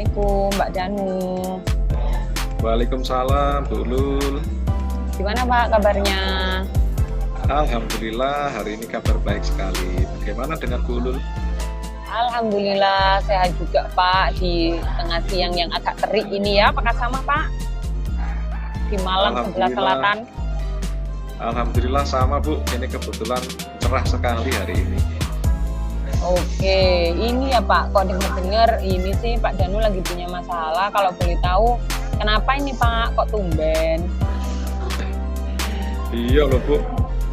Assalamualaikum Mbak Danu. Waalaikumsalam, Bu Lul. Gimana Pak kabarnya? Alhamdulillah, hari ini kabar baik sekali. Bagaimana dengan Bu Lul? Alhamdulillah sehat juga Pak, di tengah siang yang agak terik ini ya. Apakah sama Pak? Di Malang sebelah selatan. Alhamdulillah sama Bu, ini kebetulan cerah sekali hari ini. Oke, ini ya Pak, kok dengar ini sih Pak Danu lagi punya masalah. Kalau boleh tahu, kenapa ini Pak, kok tumben? Iya loh Bu,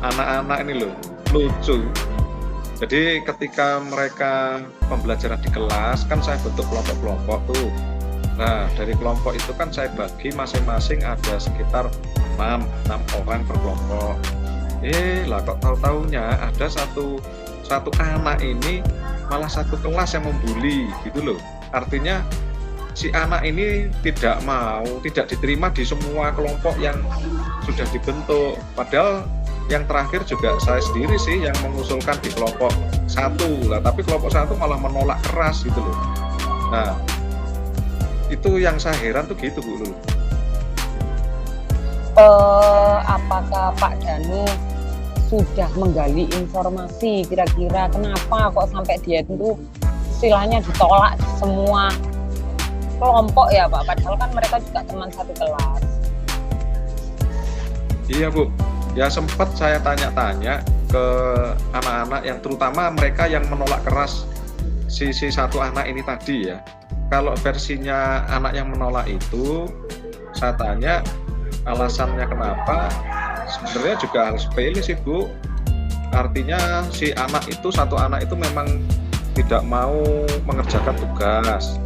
anak-anak ini loh, lucu. Jadi ketika mereka pembelajaran di kelas, kan saya bentuk kelompok-kelompok tuh. Nah, dari kelompok itu kan saya bagi masing-masing ada sekitar 6 orang per kelompok. Lah kok tahu-taunya ada satu anak ini malah satu kelas yang membuli gitu loh. Artinya si anak ini tidak diterima di semua kelompok yang sudah dibentuk. Padahal yang terakhir juga saya sendiri sih yang mengusulkan di kelompok 1 lah, tapi kelompok 1 malah menolak keras gitu loh. Nah, itu yang saya heran tuh gitu Bu Lul. Apakah Pak Danu sudah menggali informasi kira-kira kenapa kok sampai dia itu istilahnya ditolak semua kelompok ya Pak, padahal kan mereka juga teman satu kelas. Iya Bu, ya sempat saya tanya-tanya ke anak-anak yang terutama mereka yang menolak keras si satu anak ini tadi ya. Kalau versinya anak yang menolak itu, saya tanya alasannya kenapa. Sebenarnya juga hal sepele sih Bu. Artinya si satu anak itu memang tidak mau mengerjakan tugas,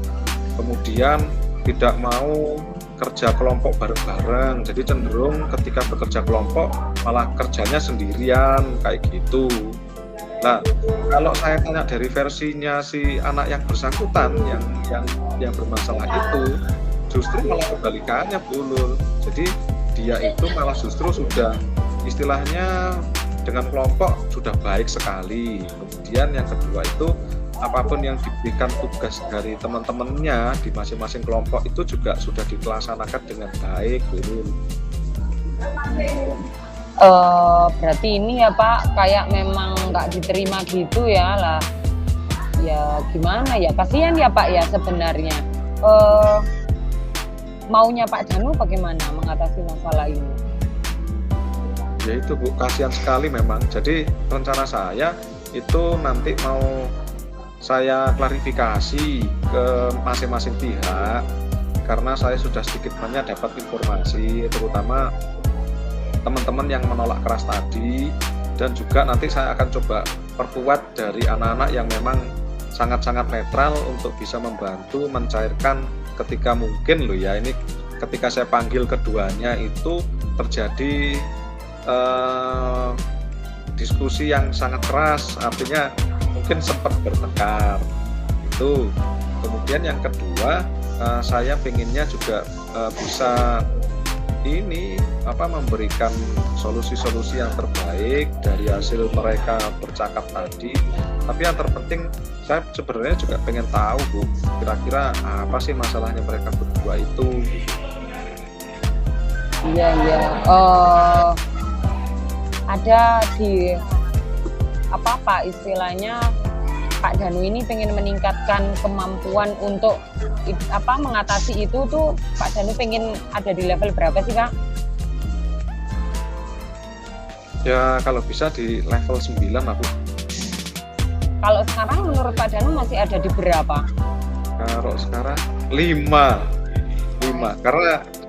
kemudian tidak mau kerja kelompok bareng-bareng. Jadi cenderung ketika bekerja kelompok malah kerjanya sendirian kayak gitu. Nah, kalau saya tanya dari versinya si anak yang bersangkutan yang bermasalah itu, justru malah kebalikannya Bu Lul. Jadi dia itu malah justru sudah istilahnya dengan kelompok sudah baik sekali. Kemudian yang kedua itu apapun yang diberikan tugas dari teman-temannya di masing-masing kelompok itu juga sudah dilaksanakan dengan baik Bu Lul. Berarti ini ya Pak kayak memang nggak diterima gitu ya lah. Ya gimana ya, kasihan ya Pak ya sebenarnya. Maunya Pak Danu bagaimana mengatasi masalah ini? Ya itu Bu, kasihan sekali memang. Jadi rencana saya itu nanti mau saya klarifikasi ke masing-masing pihak, karena saya sudah sedikit banyak dapat informasi terutama teman-teman yang menolak keras tadi, dan juga nanti saya akan coba perkuat dari anak-anak yang memang sangat-sangat netral untuk bisa membantu mencairkan ketika mungkin loh ya, ini ketika saya panggil keduanya itu terjadi diskusi yang sangat keras, artinya mungkin sempat bertengkar itu. Kemudian yang kedua, saya pengennya juga bisa memberikan solusi-solusi yang terbaik dari hasil mereka bercakap tadi. Tapi yang terpenting saya sebenarnya juga pengen tahu Bu, kira-kira apa sih masalahnya mereka berdua itu. Iya. Ada di apa istilahnya Pak Danu ini pengen meningkatkan kemampuan untuk mengatasi itu tuh. Pak Danu pengen ada di level berapa sih Pak? Ya kalau bisa di level 9 lah Bu. Kalau sekarang menurut Pak Danu masih ada di berapa? Kalau sekarang 5.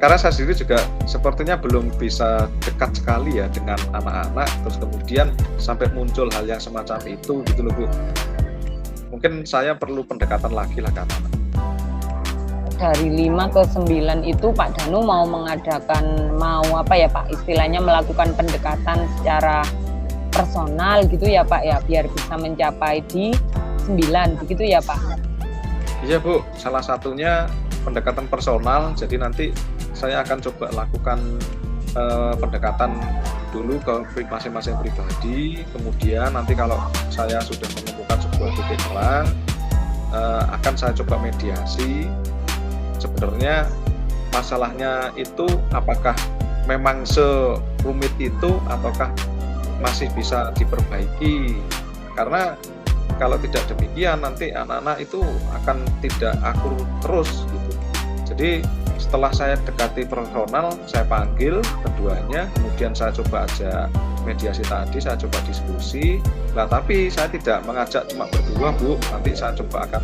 Karena saya sendiri juga sepertinya belum bisa dekat sekali ya dengan anak-anak, terus kemudian sampai muncul hal yang semacam itu gitu loh Bu. Mungkin saya perlu pendekatan lagi lah ke anak-anak. Dari 5 ke 9 itu Pak Danu mau mengadakan, istilahnya melakukan pendekatan secara personal gitu ya Pak ya, biar bisa mencapai di 9 begitu ya Pak? Iya Bu, salah satunya pendekatan personal. Jadi nanti saya akan coba lakukan pendekatan dulu ke masing-masing pribadi, kemudian nanti kalau saya sudah menemukan sebuah titik terang, akan saya coba mediasi, sebenarnya masalahnya itu apakah memang serumit itu ataukah masih bisa diperbaiki, karena kalau tidak demikian nanti anak-anak itu akan tidak akur terus gitu. Jadi setelah saya dekati personal, saya panggil keduanya, kemudian saya coba ajak mediasi tadi, saya coba diskusi. Nah, tapi saya tidak mengajak cuma berdua, Bu. Nanti saya coba akan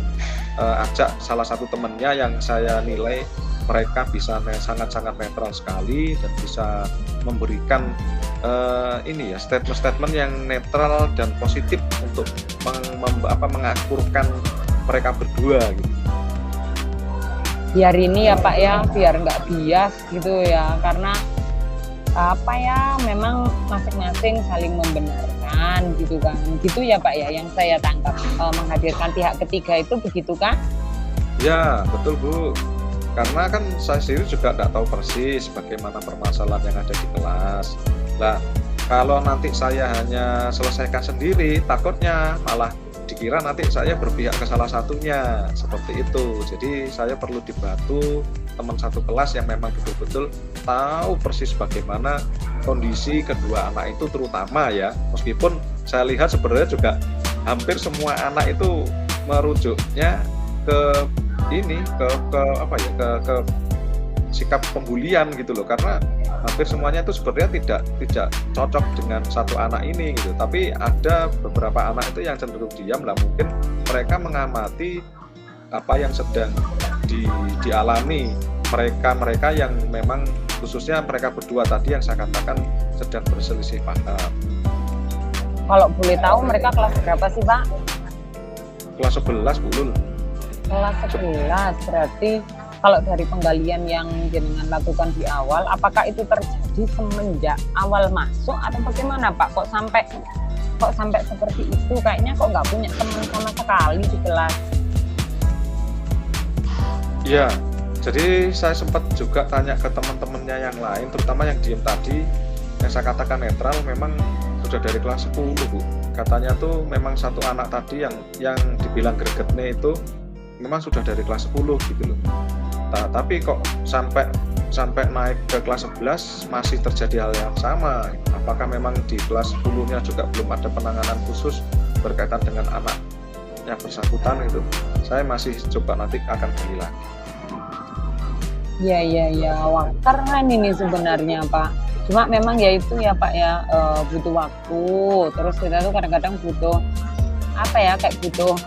ajak salah satu temannya yang saya nilai mereka bisa sangat-sangat netral sekali dan bisa memberikan statement-statement yang netral dan positif untuk mengakurkan mereka berdua gitu. Biar ini ya Pak ya, biar nggak bias gitu ya, karena apa ya, memang masing-masing saling membenarkan gitu kan, gitu ya Pak ya, yang saya tangkap. Menghadirkan pihak ketiga itu begitu kan? Ya betul Bu, karena kan saya sendiri juga nggak tahu persis bagaimana permasalahan yang ada di kelas. Nah, kalau nanti saya hanya selesaikan sendiri, takutnya malah dikira nanti saya berpihak ke salah satunya, seperti itu. Jadi saya perlu dibantu teman satu kelas yang memang betul-betul tahu persis bagaimana kondisi kedua anak itu, terutama ya, meskipun saya lihat sebenarnya juga hampir semua anak itu merujuknya ke ini, ke sikap pembulian gitu loh, karena hampir semuanya itu sebenarnya tidak cocok dengan satu anak ini gitu. Tapi ada beberapa anak itu yang cenderung diam lah, mungkin mereka mengamati apa yang sedang dialami mereka yang memang khususnya mereka berdua tadi yang saya katakan sedang berselisih paham. Kalau boleh tahu mereka kelas berapa sih Pak? Kelas 11 Bu Lul. Kelas 11, berarti kalau dari penggalian yang jenengan lakukan di awal, apakah itu terjadi semenjak awal masuk atau bagaimana Pak? Kok sampai seperti itu? Kayaknya kok nggak punya teman sama sekali di kelas. Iya, jadi saya sempat juga tanya ke teman-temannya yang lain, terutama yang diem tadi, yang saya katakan netral, memang sudah dari kelas 10 Bu. Katanya tuh memang satu anak tadi yang dibilang gregetnya itu memang sudah dari kelas 10 gitu loh. Nah, tapi kok sampai naik ke kelas 11 masih terjadi hal yang sama. Apakah memang di kelas 10-nya juga belum ada penanganan khusus berkaitan dengan anak yang bersangkutan itu? Saya masih coba nanti akan gali lagi. Ya, wah keren ini sebenarnya Pak. Cuma memang ya itu ya Pak ya, butuh waktu. Terus kita tuh kadang-kadang butuh kayak butuh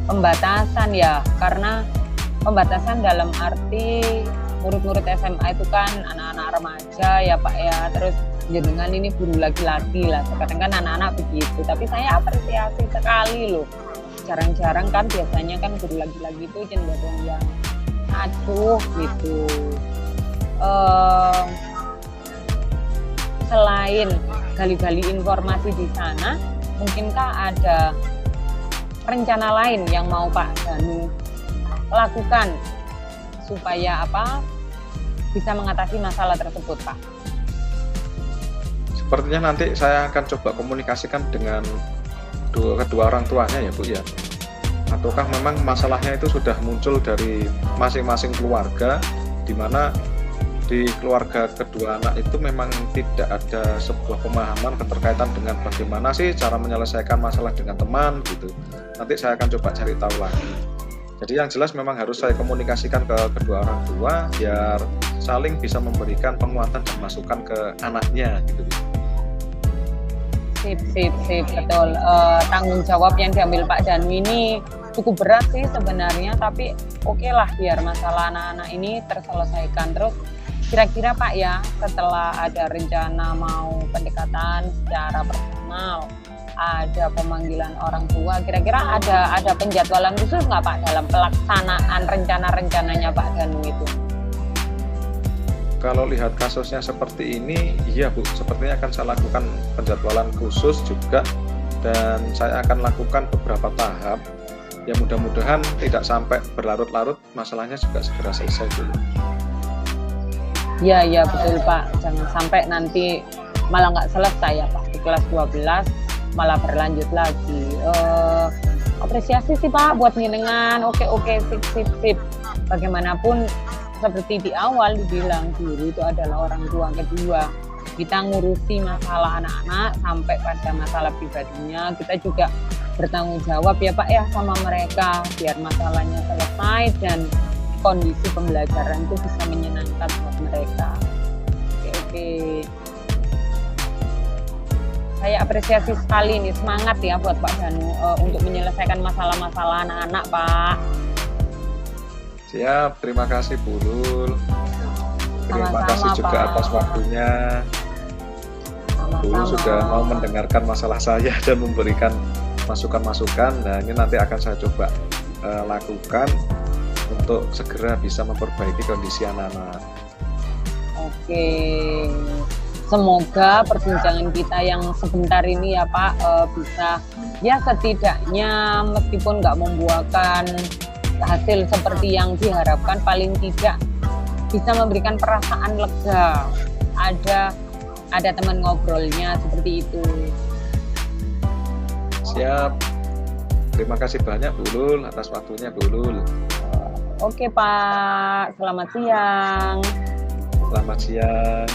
pembatasan ya, karena pembatasan dalam arti murid-murid SMA itu kan anak-anak remaja ya Pak ya, terus jenengan ini guru laki-laki lah, kadang kan anak-anak begitu, tapi saya apresiasi sekali loh, jarang-jarang kan biasanya kan guru laki-laki itu cenderung yang acuh gitu. Selain gali-gali informasi di sana, mungkinkah ada rencana lain yang mau Pak Danu lakukan supaya bisa mengatasi masalah tersebut Pak? Sepertinya nanti saya akan coba komunikasikan dengan kedua orang tuanya ya Bu ya. Ataukah memang masalahnya itu sudah muncul dari masing-masing keluarga, di mana di keluarga kedua anak itu memang tidak ada sebuah pemahaman keterkaitan dengan bagaimana sih cara menyelesaikan masalah dengan teman gitu. Nanti saya akan coba cari tahu lagi. Jadi yang jelas memang harus saya komunikasikan ke kedua orang tua biar saling bisa memberikan penguatan dan masukan ke anaknya gitu. Sip, betul. Tanggung jawab yang diambil Pak Danu ini cukup berat sih sebenarnya, tapi oke lah biar masalah anak-anak ini terselesaikan. Terus kira-kira Pak ya, setelah ada rencana mau pendekatan secara personal, ada pemanggilan orang tua, kira-kira ada penjadwalan khusus nggak Pak dalam pelaksanaan rencana-rencananya Pak Danu itu? Kalau lihat kasusnya seperti ini, iya Bu, sepertinya akan saya lakukan penjadwalan khusus juga, dan saya akan lakukan beberapa tahap. Ya mudah-mudahan tidak sampai berlarut-larut, masalahnya juga segera selesai dulu. Ya betul Pak, jangan sampai nanti malah nggak selesai ya Pak, di kelas 12 malah berlanjut lagi. Apresiasi sih Pak buat jenengan, oke, sip. bagaimanapun seperti di awal dibilang, guru itu adalah orang tua kedua. Kita ngurusi masalah anak-anak sampai pada masalah pribadinya, kita juga bertanggung jawab ya Pak ya sama mereka biar masalahnya selesai dan kondisi pembelajaran itu bisa menyenangkan buat mereka. Oke. Saya apresiasi sekali nih, semangat ya buat Pak Danu untuk menyelesaikan masalah-masalah anak-anak Pak. Siap, terima kasih Bu Lul. Terima Sama-sama, kasih juga Pak. atas waktunya. Bu Lul sudah mau mendengarkan masalah saya dan memberikan masukan-masukan. Nah, ini nanti akan saya coba lakukan untuk segera bisa memperbaiki kondisi anak-anak. Oke. Semoga perbincangan kita yang sebentar ini ya Pak bisa ya setidaknya meskipun nggak membuahkan hasil seperti yang diharapkan, paling tidak bisa memberikan perasaan lega. Ada teman ngobrolnya seperti itu. Siap. Terima kasih banyak Bu Lul atas waktunya Bu Lul. Oke Pak, selamat siang. Selamat siang.